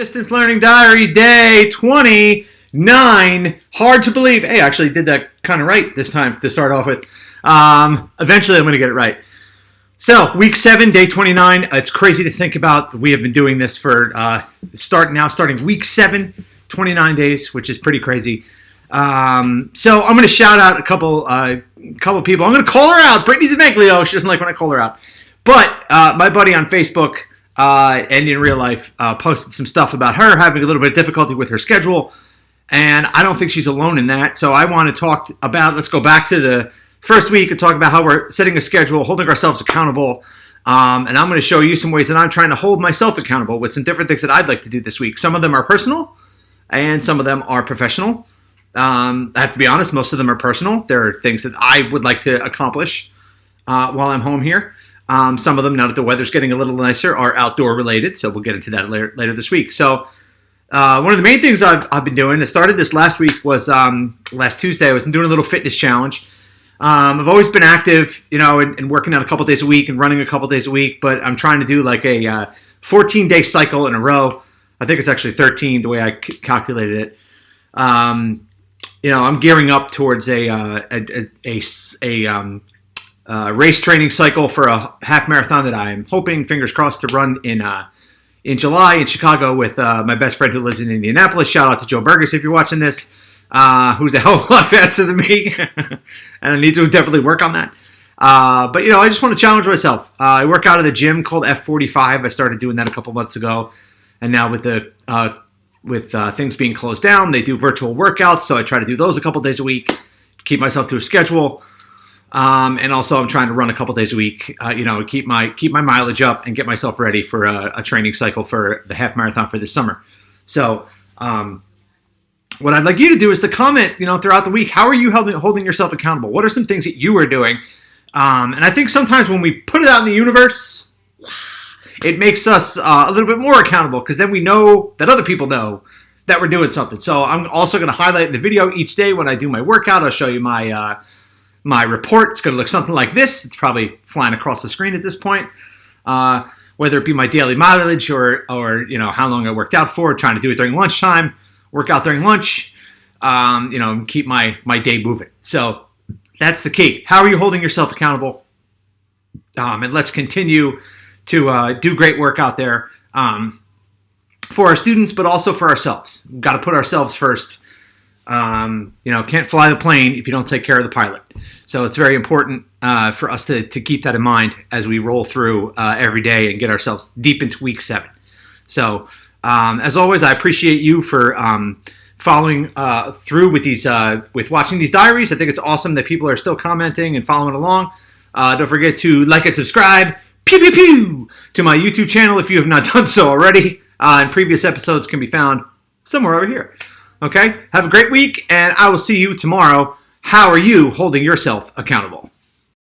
Distance Learning Diary, day 29. Hard to believe. Hey, I actually did that kind of right this time to start off with. Eventually, I'm going to get it right. So, week 7, day 29. It's crazy to think about. We have been doing this for starting week 7, 29 days, which is pretty crazy. So, I'm going to shout out a couple people. I'm going to call her out. Brittany DeMaglio. She doesn't like when I call her out. But my buddy on Facebook and in real life posted some stuff about her having a little bit of difficulty with her schedule. And I don't think she's alone in that. So I want to talk about, let's go back to the first week and talk about how we're setting a schedule, holding ourselves accountable. And I'm going to show you some ways that I'm trying to hold myself accountable with some different things that I'd like to do this week. Some of them are personal and some of them are professional. I have to be honest, most of them are personal. There are things that I would like to accomplish while I'm home here. Some of them, now that the weather's getting a little nicer, are outdoor related, so we'll get into that later this week. So one of the main things I've been doing, I started this last week, was last Tuesday, I was doing a little fitness challenge. I've always been active, and working out a couple days a week and running a couple days a week, but I'm trying to do like a 14-day cycle in a row. I think it's actually 13, the way I calculated it. I'm gearing up towards a race training cycle for a half marathon that I'm hoping, fingers crossed, to run in July in Chicago with my best friend who lives in Indianapolis. Shout out to Joe Burgess if you're watching this, who's a hell of a lot faster than me, and I need to definitely work on that. But I just want to challenge myself. I work out at a gym called F45. I started doing that a couple months ago, and now with things being closed down, they do virtual workouts. So I try to do those a couple days a week, keep myself to a schedule. And also I'm trying to run a couple days a week, keep my mileage up and get myself ready for a training cycle for the half marathon for this summer. So, what I'd like you to do is to comment, throughout the week, how are you holding yourself accountable? What are some things that you are doing? And I think sometimes when we put it out in the universe, it makes us a little bit more accountable, because then we know that other people know that we're doing something. So I'm also going to highlight in the video each day when I do my workout. I'll show you my report. It's going to look something like this. It's probably flying across the screen at this point. Whether it be my daily mileage or how long I worked out for, trying to do it during lunchtime, work out during lunch, keep my day moving. So that's the key. How are you holding yourself accountable? And let's continue to do great work out there for our students, but also for ourselves. We've got to put ourselves first. Can't fly the plane if you don't take care of the pilot. So it's very important for us to keep that in mind as we roll through every day and get ourselves deep into week 7. So as always, I appreciate you for following through with these with watching these diaries. I think it's awesome that people are still commenting and following along. Don't forget to like and subscribe to my YouTube channel if you have not done so already. And previous episodes can be found somewhere over here. Okay, have a great week, and I will see you tomorrow. How are you holding yourself accountable?